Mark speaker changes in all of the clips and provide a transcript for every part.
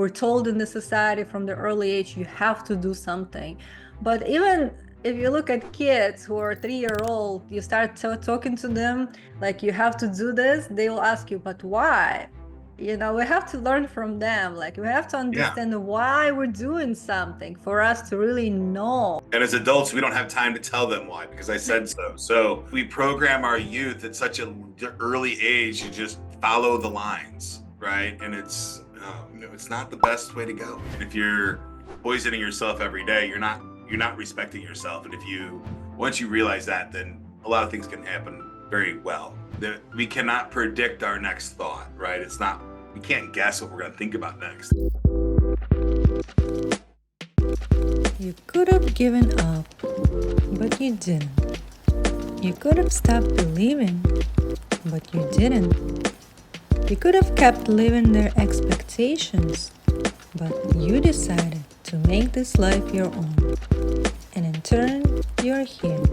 Speaker 1: we're told in the society from the early age, you have to do something. But even if you look at kids who are 3-year-old, you start talking to them like you have to do this, they will ask you, but why? You know, we have to learn from them. Like we have to
Speaker 2: Yeah.
Speaker 1: understand why we're doing something for us to really know.
Speaker 2: And as adults, we don't have time to tell them why because I said so. So we program our youth at such an early age to just follow the lines, right? And it's not the best way to go. And if you're poisoning yourself every day, you're not respecting yourself. And if you once you realize that, then a lot of things can happen very well. We cannot predict our next thought, right? It's not we can't guess what we're going to think about next.
Speaker 1: You could have given up, but you didn't. You could have stopped believing, but you didn't. You could have kept living their expectations, but you decided to make this life your own. And in turn, you're here.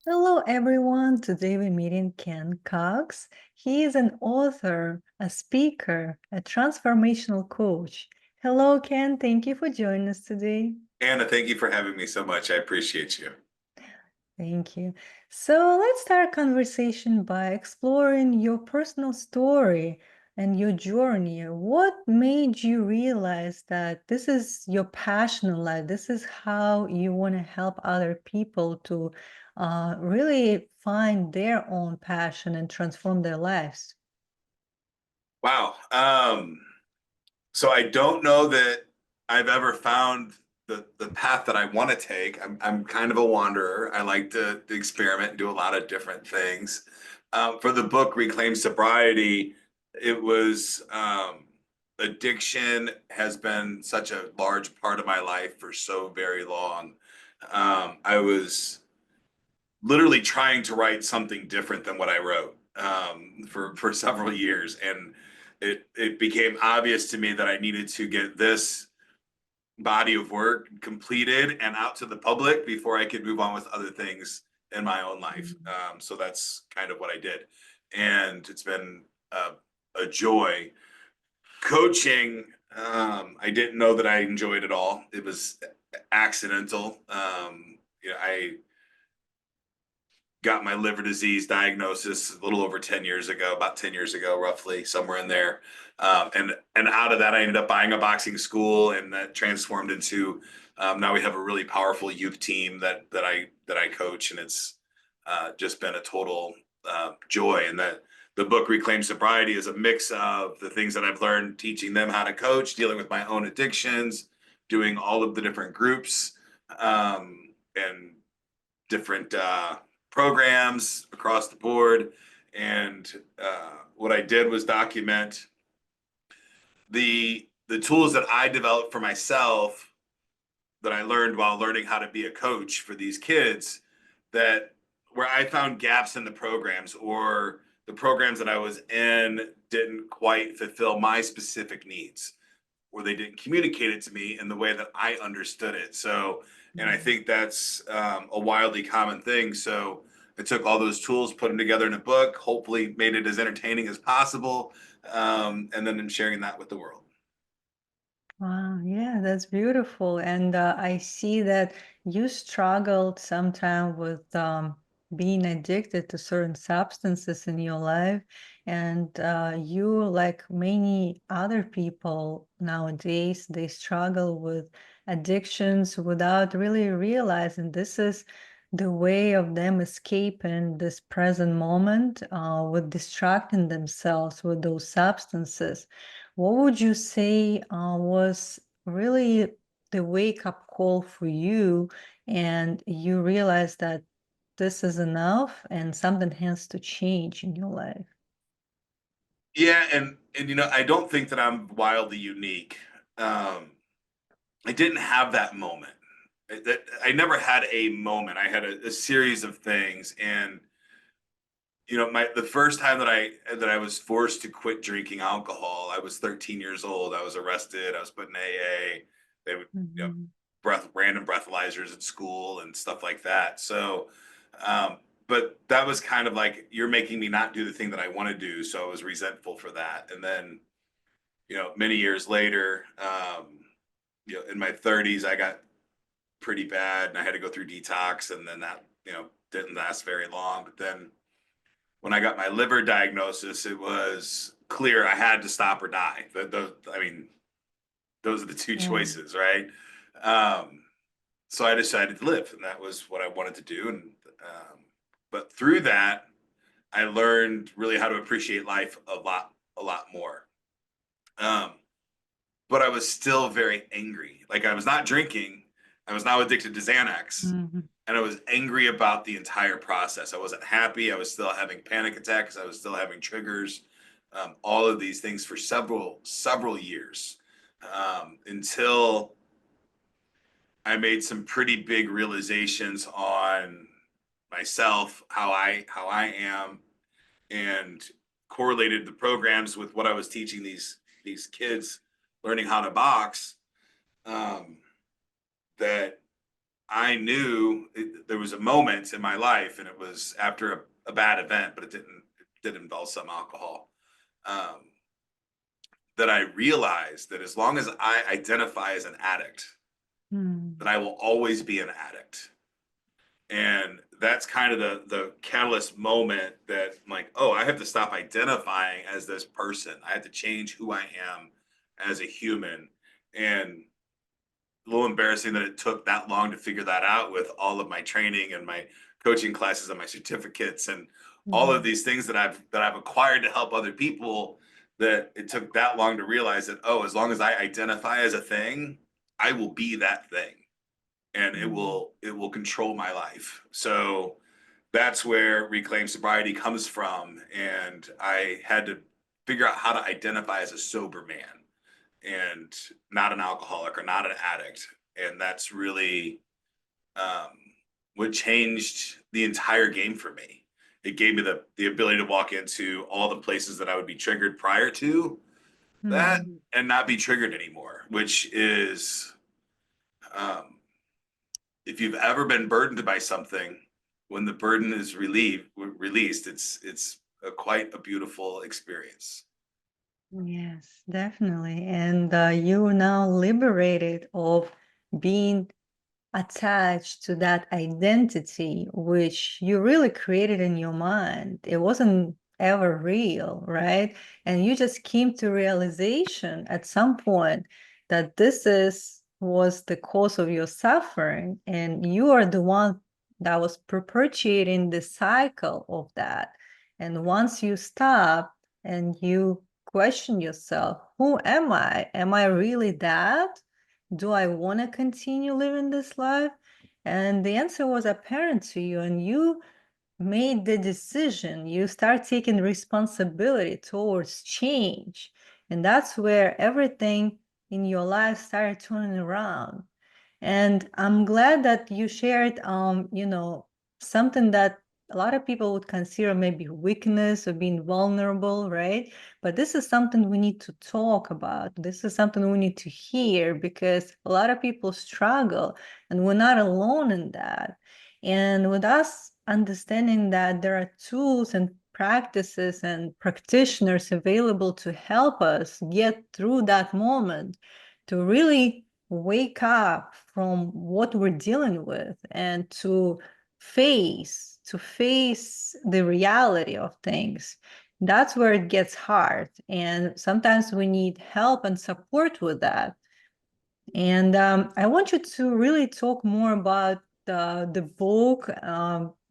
Speaker 1: Hello, everyone. Today we're meeting Ken Cox. He is an author, a speaker, a transformational coach. Hello, Ken. Thank you for joining us today.
Speaker 2: Anna, thank you for having me so much. I appreciate you.
Speaker 1: Thank you. So let's start our conversation by exploring your personal story and your journey. What made you realize that this is your passion in life? This is how you want to help other people to really find their own passion and transform their lives.
Speaker 2: Wow. So I don't know that I've ever found the path that I want to take. I'm kind of a wanderer. I like to experiment and do a lot of different things. For the book Reclaim Sobriety, it was addiction has been such a large part of my life for so very long. I was literally trying to write something different than what I wrote for several years, and it became obvious to me that I needed to get this body of work completed and out to the public before I could move on with other things in my own life.
Speaker 1: Mhm.
Speaker 2: So that's kind of what I did, and it's been a joy. Coaching, I didn't know that I enjoyed it all. It was accidental. I got my liver disease diagnosis a little over 10 years ago, about 10 years ago, roughly, somewhere in there. And out of that, I ended up buying a boxing school, and that transformed into now we have a really powerful youth team that I coach, and it's just been a total joy. And that the book Reclaim Sobriety is a mix of the things that I've learned teaching them how to coach, dealing with my own addictions, doing all of the different groups and different programs across the board. And what I did was document the tools that I developed for myself that I learned while learning how to be a coach for these kids, that where I found gaps in the programs, or the programs that I was in didn't quite fulfill my specific needs, or they didn't communicate it to me in the way that I understood it. So, and I think that's a wildly common thing. So I took all those tools, put them together in a book, hopefully made it as entertaining as possible, and then sharing that with the world.
Speaker 1: Wow, yeah, that's beautiful. And I see that you struggled sometime with being addicted to certain substances in your life. And you, like many other people nowadays, they struggle with addictions without really realizing this is the way of them escaping this present moment with distracting themselves with those substances. What would you say was really the wake-up call for you, and you realize that this is enough and something has to change in your life?
Speaker 2: Yeah, and I don't think that I'm wildly unique. Um, I didn't have that moment. I never had a moment. I had a series of things, and my the first time that I was forced to quit drinking alcohol, I was 13 years old. I was arrested. I was put in AA. They would,
Speaker 1: Mhm.
Speaker 2: random breathalyzers at school and stuff like that. So, but that was kind of like, you're making me not do the thing that I want to do. So I was resentful for that. And then, many years later, in my 30s, I got pretty bad and I had to go through detox, and then that, didn't last very long. But then when I got my liver diagnosis, it was clear I had to stop or die. I mean, those are the two
Speaker 1: Yeah.
Speaker 2: choices, right? Um, so I decided to live, and that was what I wanted to do. And but through that, I learned really how to appreciate life a lot more. Um, but I was still very angry. Like, I was not drinking. I was now addicted to Xanax,
Speaker 1: Mhm.
Speaker 2: and I was angry about the entire process. I wasn't happy. I was still having panic attacks. I was still having triggers. All of these things for several years, until I made some pretty big realizations on myself, how I am, and correlated the programs with what I was teaching these kids learning how to box. Um, that I knew there was a moment in my life, and it was after a bad event, but it did involve some alcohol. Um, that I realized that as long as I identify as an addict, that
Speaker 1: Mm.
Speaker 2: I will always be an addict. And that's kind of the catalyst moment that I'm like, oh, I have to stop identifying as this person. I have to change who I am as a human. And a little embarrassing that it took that long to figure that out with all of my training and my coaching classes and my certificates and all of
Speaker 1: Mhm.
Speaker 2: these things that I've acquired to help other people, that it took that long to realize that, oh, as long as I identify as a thing, I will be that thing, and it
Speaker 1: Mm.
Speaker 2: will it will control my life. So that's where Reclaim Sobriety comes from. And I had to figure out how to identify as a sober man and not an alcoholic or not an addict. And that's really um, what changed the entire game for me. It gave me the ability to walk into all the places that I would be triggered prior to that
Speaker 1: Mhm.
Speaker 2: and not be triggered anymore, which is, um, if you've ever been burdened by something, when the burden is released, it's quite a beautiful experience.
Speaker 1: Yes, definitely. And you now liberated of being attached to that identity which you really created in your mind. It wasn't ever real, right? And you just came to realization at some point that this is was the cause of your suffering, and you are the one that was perpetuating the cycle of that. And once you stop and you question yourself, who am I? Am I really that? Do I want to continue living this life? And the answer was apparent to you, and you made the decision. You start taking responsibility towards change. And that's where everything in your life started turning around. And I'm glad that you shared, something that a lot of people would consider maybe weakness or being vulnerable, right? But this is something we need to talk about. This is something we need to hear, because a lot of people struggle and we're not alone in that. And with us understanding that there are tools and practices and practitioners available to help us get through that moment, to really wake up from what we're dealing with and to face the reality of things, that's where it gets hard, and sometimes we need help and support with that. And I want you to really talk more about the book,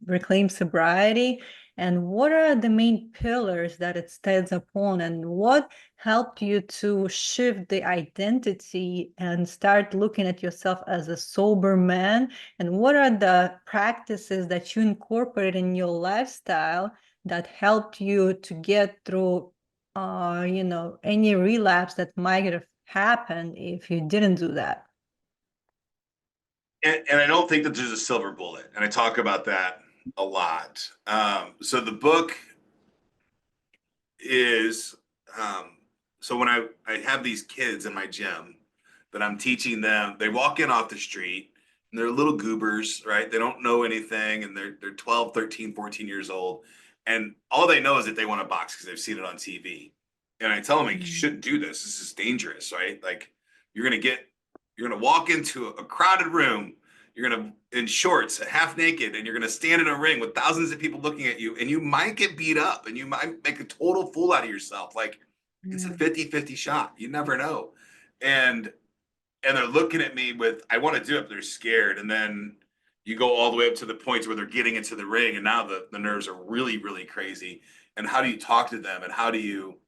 Speaker 1: Reclaim Sobriety, and what are the main pillars that it stands upon, and what helped you to shift the identity and start looking at yourself as a sober man, and what are the practices that you incorporate in your lifestyle that helped you to get through any relapse that might have happened if you didn't do that.
Speaker 2: And I don't think that there's a silver bullet, and I talk about that a lot. So the book is, um, so when I have these kids in my gym that I'm teaching them, they walk in off the street and they're little goobers, right? They don't know anything, and they're 12, 13, 14 years old. And all they know is that they want to box because they've seen it on TV. And I tell them, like, you
Speaker 1: Mm.
Speaker 2: shouldn't do this. This is dangerous, right? Like, you're gonna walk into a crowded room. You're gonna in shorts, half naked, and you're gonna stand in a ring with thousands of people looking at you, and you might get beat up, and you might make a total fool out of yourself. Like, it's a
Speaker 1: Yeah.
Speaker 2: 50-50 shot. You never know. And they're looking at me with, I want to do it, but they're scared. And then you go all the way up to the points where they're getting into the ring, and now the nerves are really, really crazy. And how do you talk to them? And how do you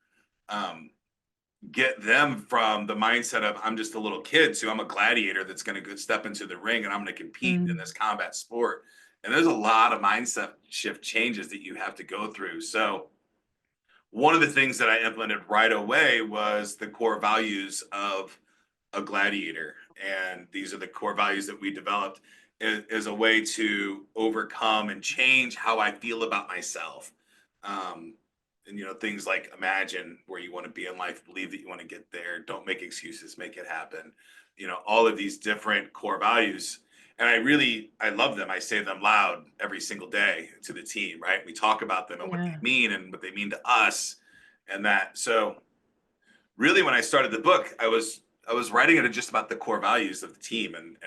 Speaker 2: um, get them from the mindset of, I'm just a little kid, so I'm a gladiator that's going to step into the ring and I'm going to compete in
Speaker 1: Mm.
Speaker 2: this combat sport. And there's a lot of mindset shift changes that you have to go through. So one of the things that I implemented right away was the core values of a gladiator. And these are the core values that we developed as a way to overcome and change how I feel about myself. Um, and things like imagine where you want to be in life, believe that you want to get there, don't make excuses, make it happen. All of these different core values. And I love them. I say them loud every single day to the team, right? We talk about them and what
Speaker 1: Yeah.
Speaker 2: they mean and what they mean to us and that. So really when I started the book, I was writing it just about the core values of the team and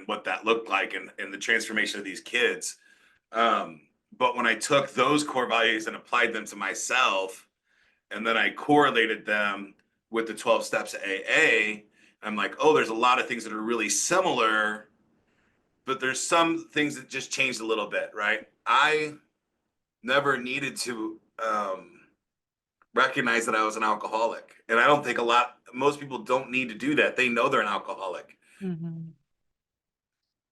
Speaker 2: what that looked like and the transformation of these kids. But when I took those core values and applied them to myself, and then I correlated them with the 12 steps of AA, I'm like, oh, there's a lot of things that are really similar, but there's some things that just changed a little bit, right? I never needed to recognize that I was an alcoholic. And I don't think most people don't need to do that. They know they're an alcoholic.
Speaker 1: Mhm.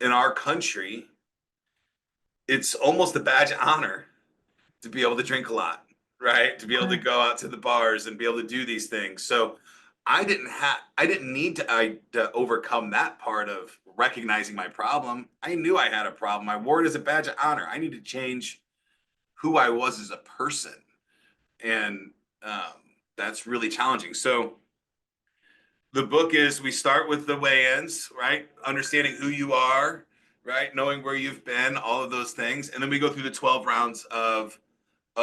Speaker 2: In our country, it's almost a badge of honor to be able to drink a lot, right? To be able to
Speaker 1: Right.
Speaker 2: go out to the bars and be able to do these things. So I didn't need to overcome that part of recognizing my problem. I knew I had a problem. I wore it as a badge of honor. I need to change who I was as a person. And um, that's really challenging. So the book is, we start with the weigh-ins, right? Understanding who you are, right? Knowing where you've been, all of those things. And then we go through the 12 rounds of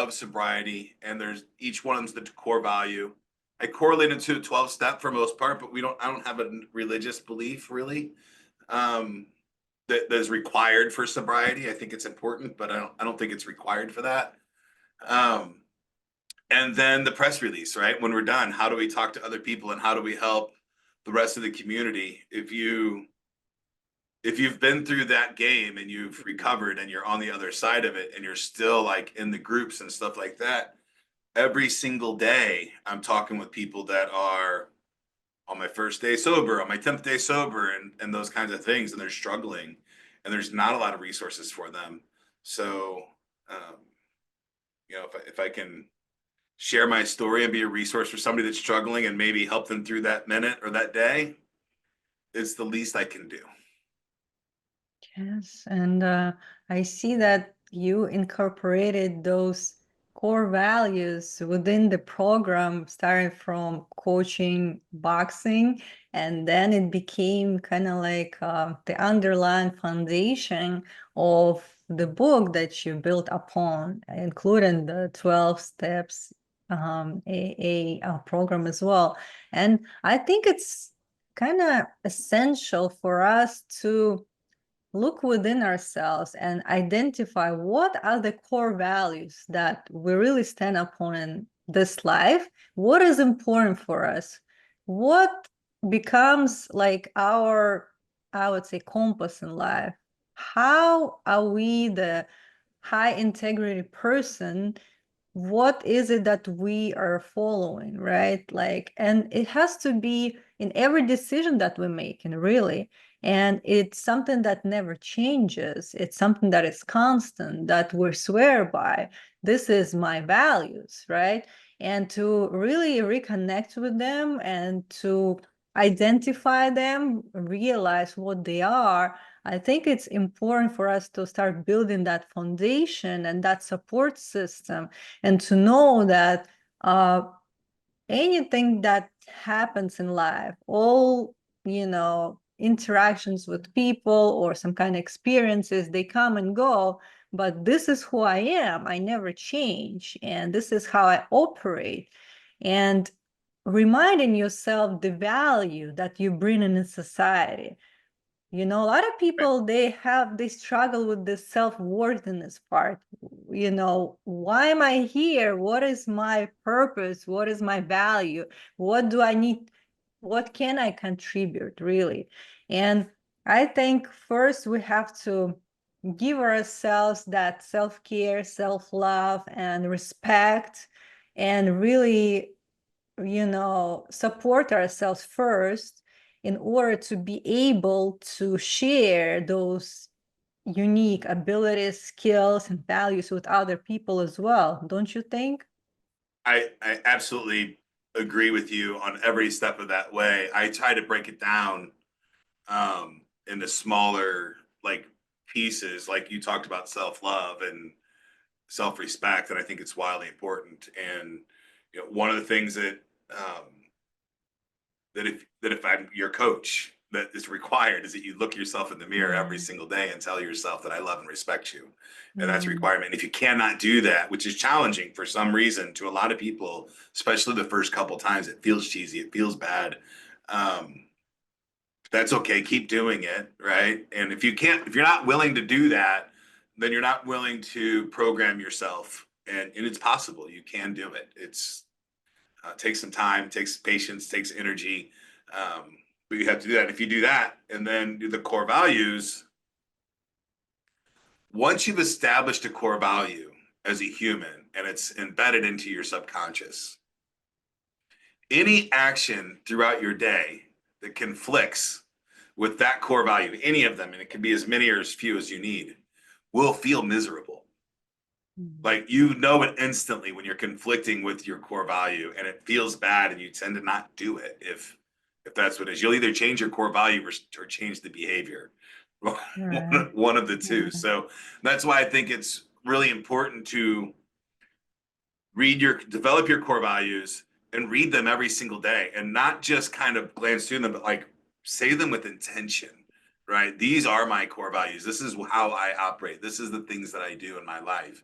Speaker 2: sobriety, and there's each one of them's the core value. I correlate it to a 12 step for most part, but I don't have a religious belief really that is required for sobriety. I think it's important, but I don't think it's required for that. Um, and then the press release, right? When we're done, how do we talk to other people and how do we help the rest of the community? If you've been through that game and you've recovered and you're on the other side of it and you're still like in the groups and stuff like that, every single day I'm talking with people that are on my first day sober, on my 10th day sober, and those kinds of things, and they're struggling and there's not a lot of resources for them. So um, if I can share my story and be a resource for somebody that's struggling and maybe help them through that minute or that day, it's the least I can do.
Speaker 1: Yes, and I see that you incorporated those core values within the program, starting from coaching boxing, and then it became kind of like the underlying foundation of the book that you built upon, including the 12 steps AA program as well. And I think it's kind of essential for us to look within ourselves and identify what are the core values that we really stand upon in this life. What is important for us? What becomes like our, I would say, compass in life? How are we the high integrity person? What is it that we are following, right? Like, and it has to be in every decision that we make, and really, and it's something that never changes. It's something that is constant, that we swear by. This is my values, right? And to really reconnect with them and to identify them, realize what they are, I think it's important for us to start building that foundation and that support system, and to know that anything that happens in life, all, interactions with people or some kind of experiences, they come and go, but this is who I am. I never change, and this is how I operate. and reminding yourself the value that you bring in society. You know, a lot of people, they struggle with the self-worthiness part. You know, why am I here? What is my purpose? What is my value? What do I need? What can I contribute, really? And I think first we have to give ourselves that self-care, self-love, and respect, and really, you know, support ourselves first in order to be able to share those unique abilities, skills, and values with other people as well. Don't you think?
Speaker 2: I absolutely agree with you on every step of that way. I try to break it down into smaller like pieces, like you talked about self-love and self-respect, and I think it's wildly important. And one of the things that if I'm your coach, that is required is that you look yourself in the mirror every
Speaker 1: Yeah.
Speaker 2: single day and tell yourself that I love and respect you. And that's a
Speaker 1: Mm,
Speaker 2: requirement. And if you cannot do that, which is challenging for some reason to a lot of people, especially the first couple times, it feels cheesy, it feels bad. Um, that's okay. Keep doing it, right? And if you're not willing to do that, then you're not willing to program yourself. And it's possible. You can do it. It's takes some time, takes patience, takes energy. But you have to do that. And if you do that and then do the core values, once you've established a core value as a human and it's embedded into your subconscious, any action throughout your day that conflicts with that core value, any of them, and it can be as many or as few as you need, will feel miserable.
Speaker 1: mm,
Speaker 2: Like you know it instantly when you're conflicting with your core value and it feels bad and you tend to not do it if that's what it is. You'll either change your core value or change the behavior.
Speaker 1: right.
Speaker 2: One of the two.
Speaker 1: Yeah.
Speaker 2: So that's why I think it's really important to develop your core values and read them every single day and not just kind of glance through them, but like say them with intention, right? These are my core values. This is how I operate. This is the things that I do in my life.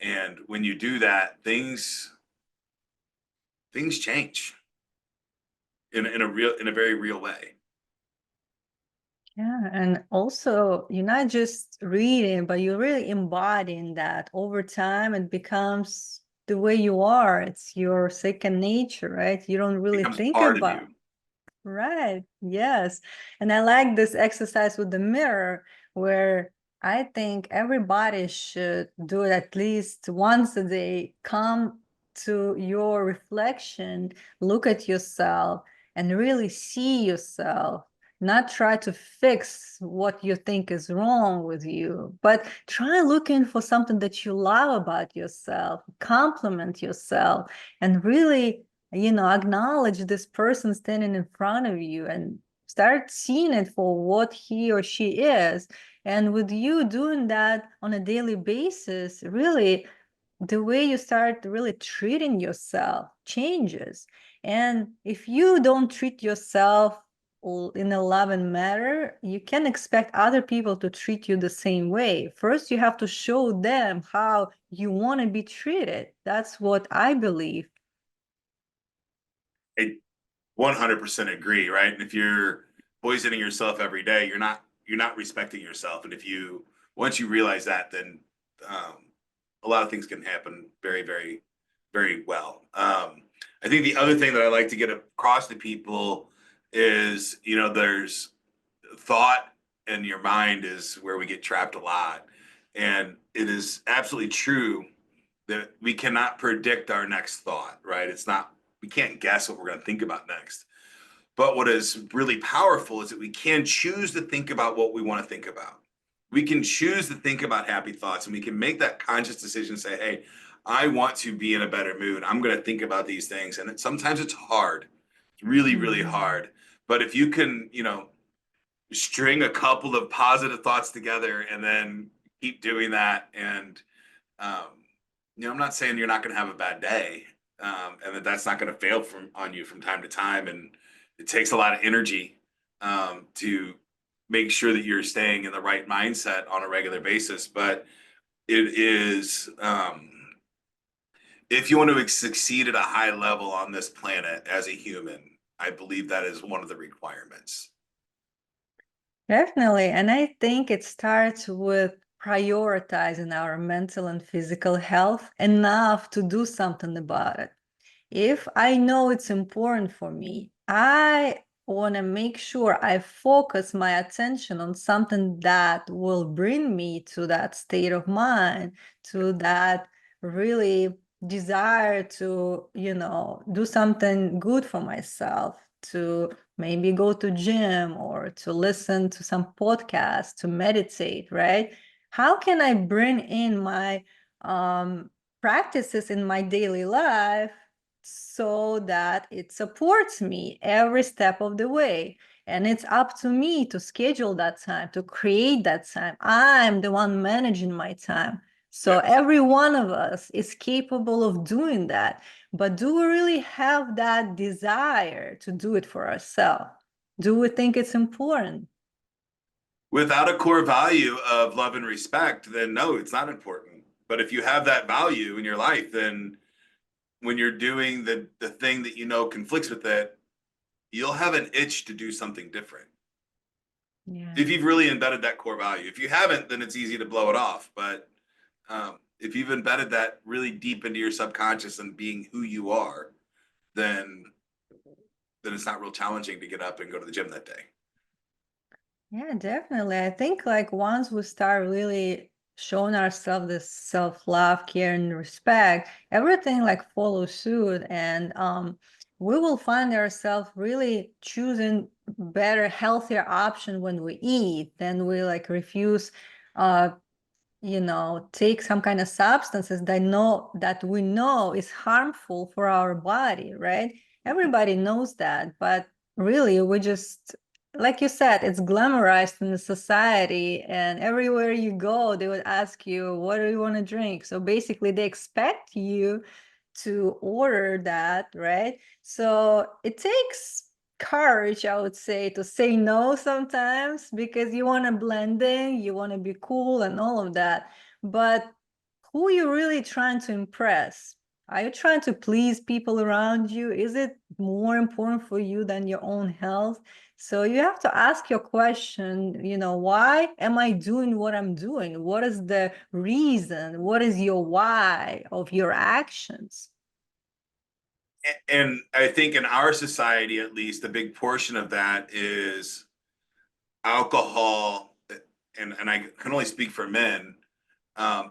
Speaker 2: And when you do that, things change in a very real way.
Speaker 1: Yeah, and also you're not just reading, but you're really embodying that over time. It becomes the way you are. It's your second nature, right? You don't
Speaker 2: It
Speaker 1: really
Speaker 2: becomes
Speaker 1: think
Speaker 2: part of
Speaker 1: about.
Speaker 2: you.
Speaker 1: Right. Yes. And I like this exercise with the mirror, where I think everybody should do it at least once a day. Come to your reflection, look at yourself, and really see yourself. Not try to fix what you think is wrong with you, but try looking for something that you love about yourself, compliment yourself, and really, you know, acknowledge this person standing in front of you and start seeing it for what he or she is. And with you doing that on a daily basis, really, the way you start really treating yourself changes. And if you don't treat yourself in a loving manner, you can expect other people to treat you the same way. First, you have to show them how you want to be treated. That's what I believe.
Speaker 2: I 100% agree, right? And if you're poisoning yourself every day, you're not respecting yourself. And if you once you realize that, then a lot of things can happen very, very, very well. I think the other thing that I like to get across to people is, there's thought and your mind is where we get trapped a lot. And it is absolutely true that we cannot predict our next thought, right? We can't guess what we're going to think about next. But what is really powerful is that we can choose to think about what we want to think about. We can choose to think about happy thoughts and we can make that conscious decision, say, hey, I want to be in a better mood. I'm going to think about these things. And sometimes it's hard, really, really
Speaker 1: Mhm.
Speaker 2: hard. But if you can, string a couple of positive thoughts together and then keep doing that and um, I'm not saying you're not going to have a bad day, and that's not going to fail on you from time to time. And it takes a lot of energy to make sure that you're staying in the right mindset on a regular basis. But it is if you want to succeed at a high level on this planet as a human, I believe that is one of the requirements.
Speaker 1: Definitely. And I think it starts with prioritizing our mental and physical health enough to do something about it. If I know it's important for me, I want to make sure I focus my attention on something that will bring me to that state of mind, to that really desire to, do something good for myself, to maybe go to gym or to listen to some podcast, to meditate, right? How can I bring in my practices in my daily life so that it supports me every step of the way? And it's up to me to schedule that time, to create that time. I'm the one managing my time. So
Speaker 2: Yes.
Speaker 1: every one of us is capable of doing that. But do we really have that desire to do it for ourselves? Do we think it's important?
Speaker 2: Without a core value of love and respect, then no, it's not important. But if you have that value in your life, then when you're doing the thing that you know conflicts with it, you'll have an itch to do something different.
Speaker 1: Yeah.
Speaker 2: If you've really embedded that core value. If you haven't, then it's easy to blow it off. But if you've embedded that really deep into your subconscious and being who you are, then it's not real challenging to get up and go to the gym that day.
Speaker 1: Yeah, definitely. I think like once we start really showing ourselves this self-love, care, and respect, everything like follows suit, and we will find ourselves really choosing better, healthier option when we eat. Then we like refuse uh take some kind of substances that we know is harmful for our body, right? Everybody knows that, but really we just, like you said, it's glamorized in the society, and everywhere you go they would ask you, what do you want to drink? So basically they expect you to order that, right? So it takes courage, I would say no sometimes, because you want to blend in, you want to be cool and all of that. But who are you really trying to impress? Are you trying to please people around you? Is it more important for you than your own health? So you have to ask your question, why am I doing what I'm doing? What is the reason? What is your why of your actions?
Speaker 2: And I think in our society, at least, a big portion of that is alcohol, and I can only speak for men,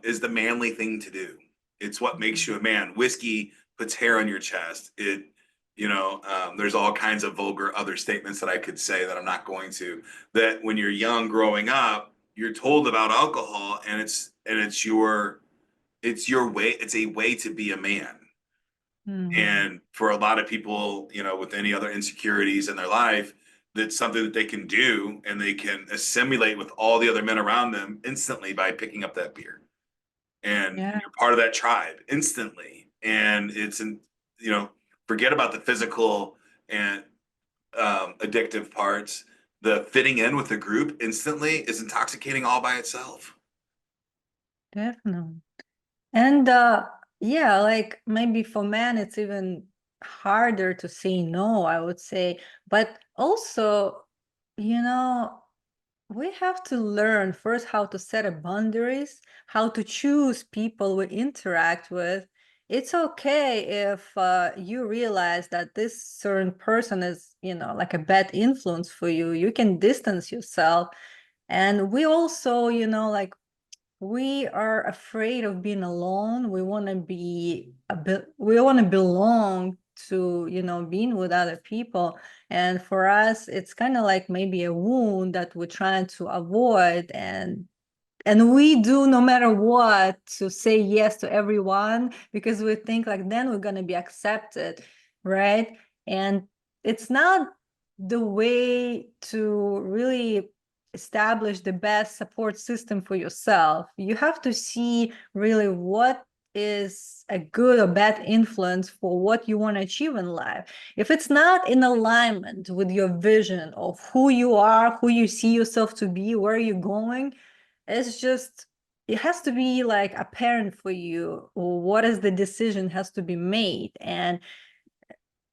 Speaker 2: is the manly thing to do. It's what makes you a man. Whiskey puts hair on your chest. There's all kinds of vulgar other statements that I could say that I'm not going to. That when you're young, growing up, you're told about alcohol, and it's your way. It's a way to be a man.
Speaker 1: Mhm.
Speaker 2: And for a lot of people, with any other insecurities in their life, that's something that they can do, and they can assimilate with all the other men around them instantly by picking up that beer. And
Speaker 1: Yeah,
Speaker 2: you're part of that tribe instantly. And forget about the physical and addictive parts. The fitting in with the group instantly is intoxicating all by itself.
Speaker 1: definitely. And yeah, like maybe for men it's even harder to say no, I would say. But also, you know, we have to learn first how to set up boundaries, how to choose people we interact with. It's okay if you realize that this certain person is, like a bad influence for you. You can distance yourself. And we also, like we are afraid of being alone. We want to be a bit, we want to belong to, being with other people. And for us, it's kind of like maybe a wound that we're trying to avoid. And we do no matter what to say yes to everyone because we think like then we're going to be accepted, right? And it's not the way to really establish the best support system for yourself. You have to see really what is a good or bad influence for what you want to achieve in life. If it's not in alignment with your vision of who you are, who you see yourself to be, where you're going, it's just it has to be like apparent for you what is the decision has to be made. And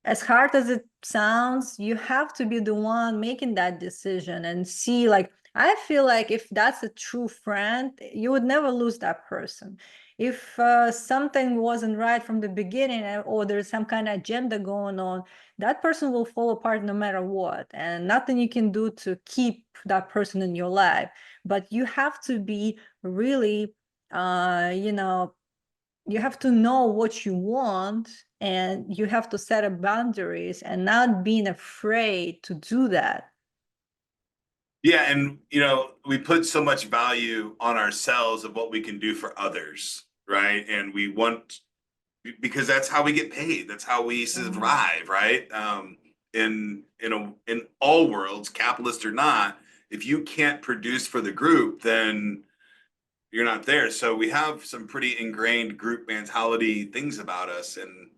Speaker 1: as hard as it sounds, you have to be the one making that decision and see, like, I feel like if that's a true friend, you would never lose that person. If something wasn't right from the beginning, or there's some kind of agenda going on, that person will fall apart no matter what, and nothing you can do to keep that person in your life. But you have to be really, you know, you have to know what you want, and you have to set up boundaries and not being afraid to do that.
Speaker 2: Yeah, and we put so much value on ourselves of what we can do for others, right? And we want, because that's how we get paid. That's how we
Speaker 1: Yeah.
Speaker 2: survive, right? In all worlds, capitalist or not, if you can't produce for the group, then you're not there. So we have some pretty ingrained group mentality things about us, and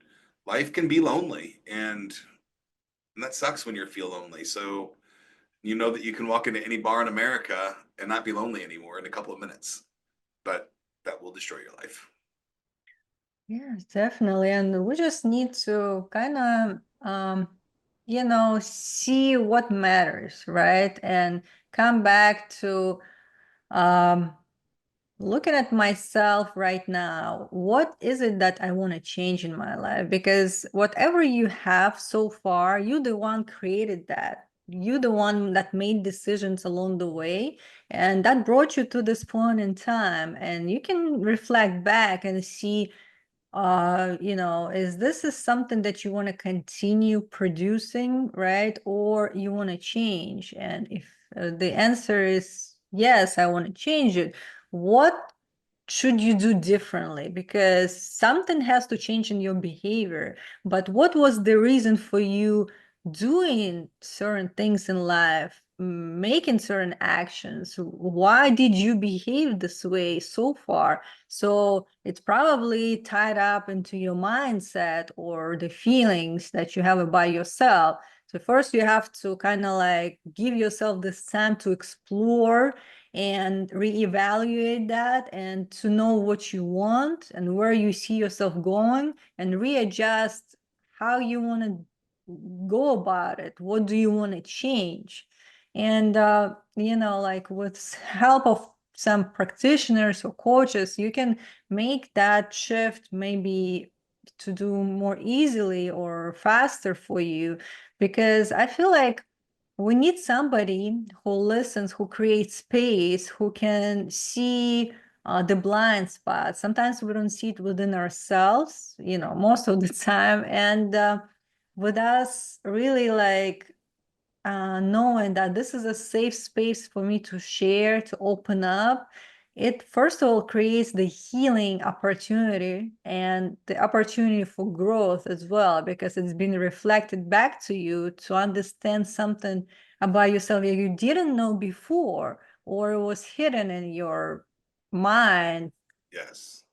Speaker 2: life can be lonely, and that sucks when you feel lonely. So you know that you can walk into any bar in America and not be lonely anymore in a couple of minutes, but that will destroy your life.
Speaker 1: Yeah, definitely. And we just need to kind of, see what matters, right? And come back to um, looking at myself right now, what is it that I want to change in my life? Because whatever you have so far, you the one created that. You the one that made decisions along the way, and that brought you to this point in time. And you can reflect back and see, is this is something that you want to continue producing, right? Or you want to change? And if the answer is yes, I want to change it, what should you do differently? Because something has to change in your behavior. But what was the reason for you doing certain things in life, making certain actions? Why did you behave this way so far? So it's probably tied up into your mindset or the feelings that you have about yourself. So first you have to kind of like give yourself this time to explore and reevaluate that, and to know what you want and where you see yourself going, and readjust how you want to go about it. What do you want to change? And like with help of some practitioners or coaches, you can make that shift maybe to do more easily or faster for you. Because I feel like we need somebody who listens, who creates space, who can see the blind spots. Sometimes we don't see it within ourselves, most of the time. And with us really like knowing that this is a safe space for me to share, to open up, it first of all creates the healing opportunity and the opportunity for growth as well, because it's been reflected back to you to understand something about yourself that you didn't know before, or it was hidden in your mind.
Speaker 2: Yes.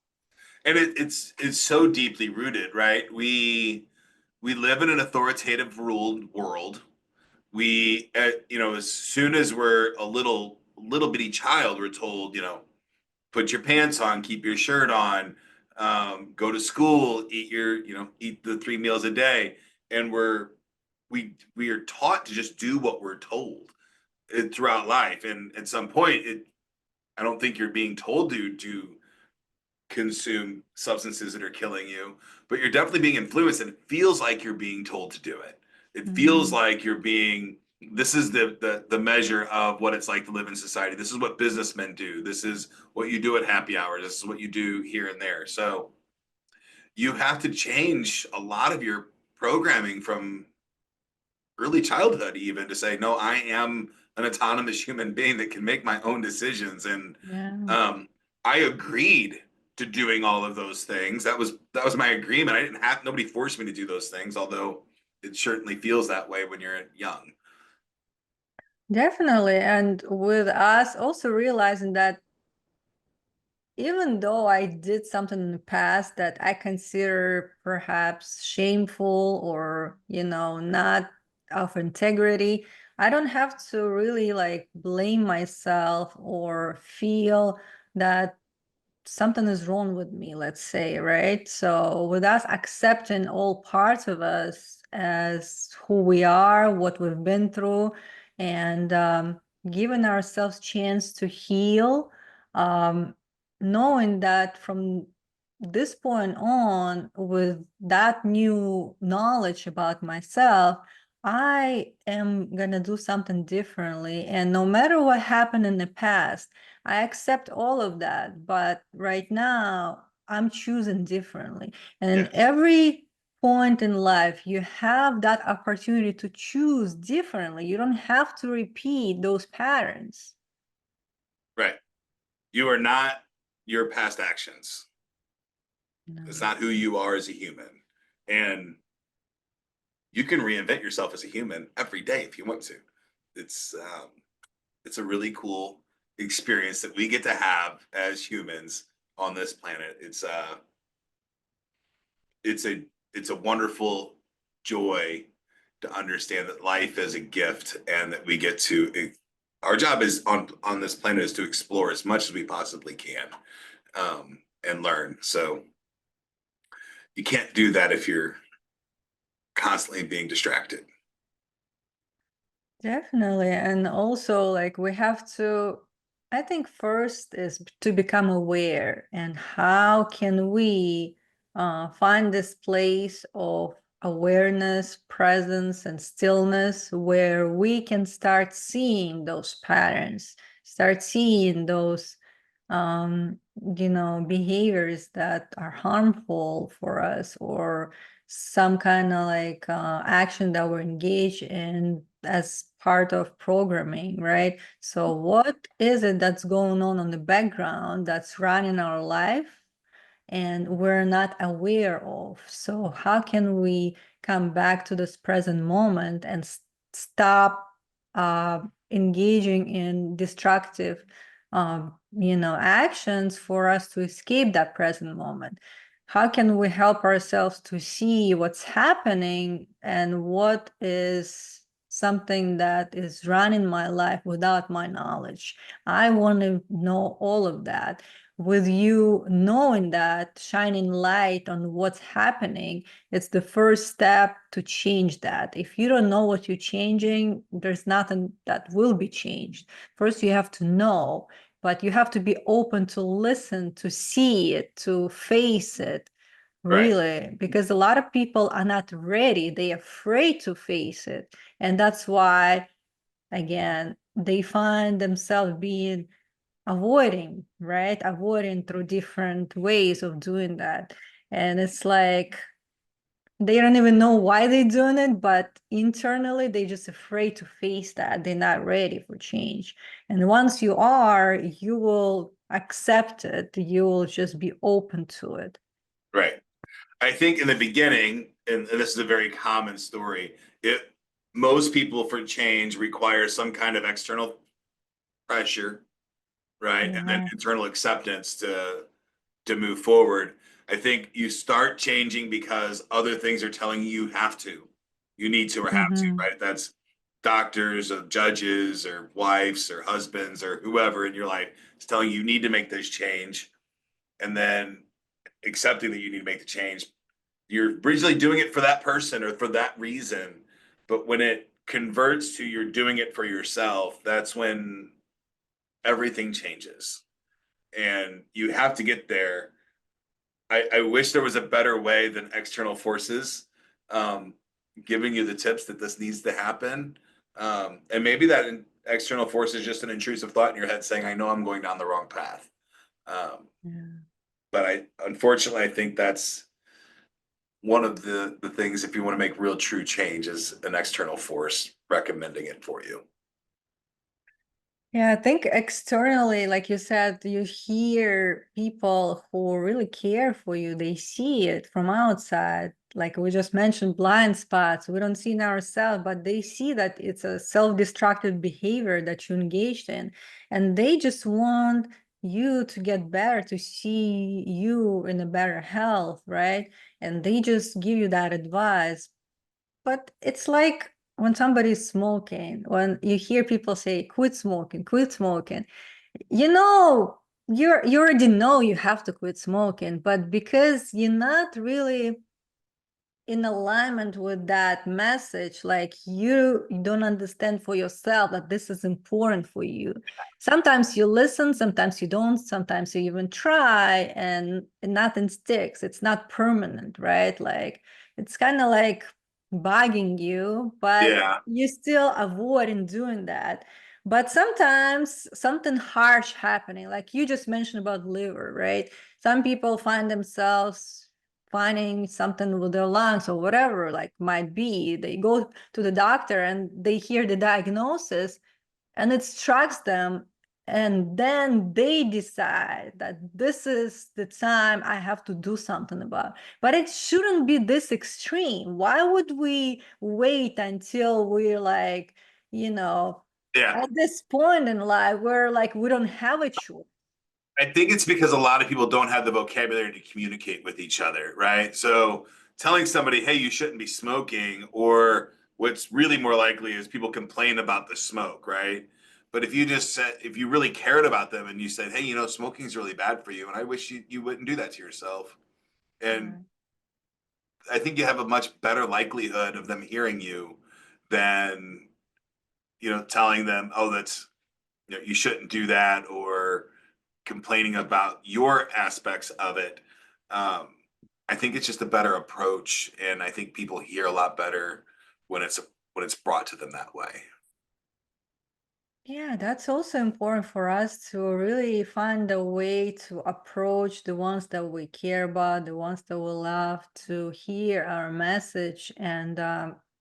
Speaker 2: And it's so deeply rooted, right? We live in an authoritative ruled world. As soon as we're a little bitty child, we're told, put your pants on, keep your shirt on, go to school, eat the 3 meals a day, and we are taught to just do what we're told throughout life. And at some point, I don't think you're being told to consume substances that are killing you, but you're definitely being influenced, and it feels like you're being told to do it. It feels
Speaker 1: Mhm.
Speaker 2: like you're being, this is the measure of what it's like to live in society. This is what businessmen do. This is what you do at happy hours. This is what you do here and there. So you have to change a lot of your programming from early childhood, even, to say, no, I am an autonomous human being that can make my own decisions. And
Speaker 1: Yeah.
Speaker 2: um, I agreed to doing all of those things. That was my agreement. I didn't have, nobody forced me to do those things, although it certainly feels that way when you're young.
Speaker 1: Definitely. And with us also realizing that even though I did something in the past that I consider perhaps shameful or, not of integrity, I don't have to really like blame myself or feel that something is wrong with me, let's say, right? So with us accepting all parts of us as who we are, what we've been through, and giving ourselves chance to heal, knowing that from this point on, with that new knowledge about myself, I am gonna do something differently. And no matter what happened in the past, I accept all of that, but right now I'm choosing differently. And in
Speaker 2: Yes.
Speaker 1: every point in life, you have that opportunity to choose differently. You don't have to repeat those patterns.
Speaker 2: Right. You are not your past actions. It's
Speaker 1: No.
Speaker 2: not who you are as a human. And you can reinvent yourself as a human every day if you want to. It's it's a really cool experience that we get to have as humans on this planet. It's a it's a wonderful joy to understand that life is a gift and that we get to our job is on this planet is to explore as much as we possibly can, and learn. So you can't do that if you're constantly being distracted.
Speaker 1: Definitely. And also, like, we have to, I think, first is to become aware. And how can we find this place of awareness, presence, and stillness where we can start seeing those patterns, start seeing those, um, behaviors that are harmful for us, or some kind of like action that we're engaged in as part of programming, right? So what is it that's going on the background that's running our life and we're not aware of? So how can we come back to this present moment and stop engaging in destructive actions for us to escape that present moment? How can we help ourselves to see what's happening and what is something that is running my life without my knowledge? I want to know all of that. With you knowing that, shining light on what's happening, it's the first step to change that. If you don't know what you're changing, there's nothing that will be changed. First, you have to know, but you have to be open to listen, to see it, to face it,
Speaker 2: Right.
Speaker 1: really, because a lot of people are not ready. They're afraid to face it. And that's why, again, they find themselves being avoiding, right? Avoiding through different ways of doing that. And it's like they don't even know why they're doing it, but internally they're just afraid to face that. They're not ready for change. And once you are, you will accept it. You will just be open to it.
Speaker 2: Right. I think in the beginning, and this is a very common story, it most people for change require some kind of external pressure, right? And then
Speaker 1: Yeah.
Speaker 2: internal acceptance to move forward. I think you start changing because other things are telling you have to. You need to or have to,
Speaker 1: Mm-hmm.
Speaker 2: right? That's doctors or judges or wives or husbands or whoever in your life is telling you need to make this change, and then accepting that you need to make the change. You're originally doing it for that person or for that reason, but when it converts to you're doing it for yourself, that's when everything changes. And you have to get there. I wish there was a better way than external forces um, giving you the tips that this needs to happen. And maybe that external force is just an intrusive thought in your head saying, I know I'm going down the wrong path. Um,
Speaker 1: Yeah.
Speaker 2: but unfortunately, I think that's one of the things if you want to make real true change is an external force recommending it for you.
Speaker 1: Yeah, I think externally, like you said, you hear people who really care for you. They see it from outside. Like we just mentioned, blind spots. We don't see in ourselves, but they see that it's a self-destructive behavior that you engaged in. And they just want you to get better, to see you in a better health, right? And they just give you that advice. But it's like when somebody's smoking, when you hear people say, quit smoking, you already know you have to quit smoking, but because you're not really in alignment with that message, like you don't understand for yourself that this is important for you. Sometimes you listen, sometimes you don't, sometimes you even try and nothing sticks. It's not permanent, right? Like it's kind of like bugging you, but
Speaker 2: Yeah.
Speaker 1: you still avoiding doing that. But sometimes something harsh happening, like you just mentioned about liver, right? Some people find themselves finding something with their lungs or whatever, like might be. They go to the doctor and they hear the diagnosis and it strikes them. And then they decide that this is the time I have to do something about it. But it shouldn't be this extreme. Why would we wait until we're like, you know,
Speaker 2: Yeah.
Speaker 1: at this point in life where like we don't have a choice?
Speaker 2: I think it's because a lot of people don't have the vocabulary to communicate with each other, right? So telling somebody, hey, you shouldn't be smoking, or what's really more likely is people complain about the smoke, right? But if you just said, if you really cared about them and you said, hey, smoking is really bad for you, and I wish you wouldn't do that to yourself. And
Speaker 1: Right.
Speaker 2: I think you have a much better likelihood of them hearing you than, telling them, oh, you shouldn't do that, or complaining about your aspects of it. Um, I think it's just a better approach, and I think people hear a lot better when it's brought to them that way.
Speaker 1: Yeah, that's also important for us to really find a way to approach the ones that we care about, the ones that we love, to hear our message and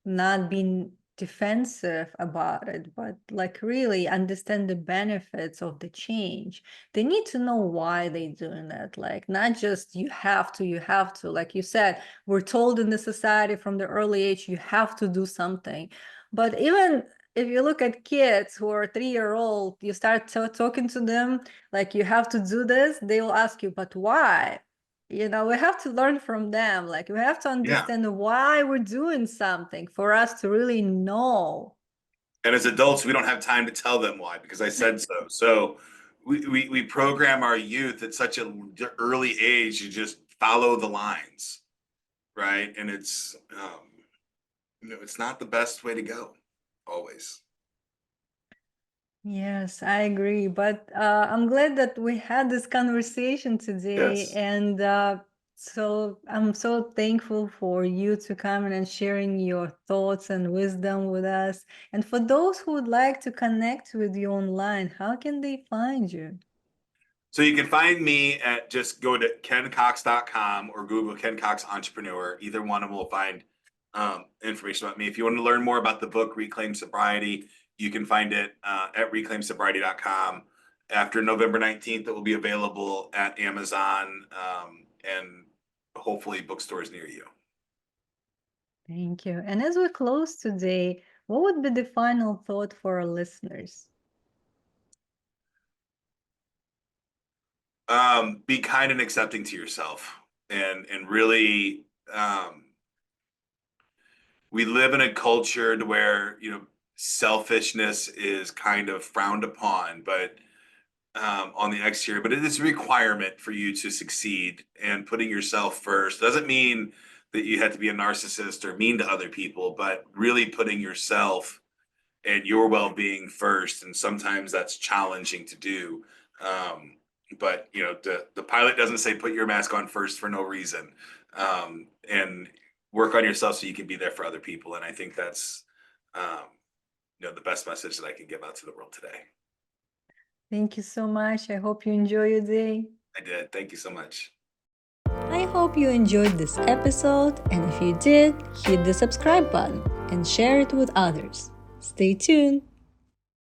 Speaker 1: not being defensive about it, but like really understand the benefits of the change. They need to know why they're doing that. Like not just you have to. Like you said, we're told in the society from the early age, you have to do something. But even if you look at kids who are 3 year old, you start talking to them like you have to do this, they will ask you, but why? We have to learn from them. Like we have to
Speaker 2: Yeah.
Speaker 1: understand why we're doing something for us to really know.
Speaker 2: And as adults, we don't have time to tell them why because I said so. So we program our youth at such an early age to just follow the lines, right? And it's not the best way to go always.
Speaker 1: Yes, I agree. But I'm glad that we had this conversation today.
Speaker 2: Yes.
Speaker 1: And so I'm so thankful for you to come in and sharing your thoughts and wisdom with us. And for those who would like to connect with you online, how can they find you?
Speaker 2: So you can find me at just go to kencox.com or Google Ken Cox Entrepreneur. Either one of them will find information about me. If you want to learn more about the book Reclaim Sobriety, you can find it at reclaimsobriety.com. After November 19th, it will be available at Amazon and hopefully bookstores near you.
Speaker 1: Thank you. And as we close today, what would be the final thought for our listeners?
Speaker 2: Be kind and accepting to yourself, and really we live in a culture where selfishness is kind of frowned upon, but on the exterior, but it is a requirement for you to succeed. And putting yourself first doesn't mean that you have to be a narcissist or mean to other people, but really putting yourself and your well-being first. And sometimes that's challenging to do. But the pilot doesn't say put your mask on first for no reason. And work on yourself so you can be there for other people. And I think that's um, the best message that I can give out to the world today.
Speaker 1: Thank you so much. I hope you enjoy your day.
Speaker 2: I did. Thank you so much.
Speaker 1: I hope you enjoyed this episode, and if you did, hit the subscribe button and share it with others. Stay tuned.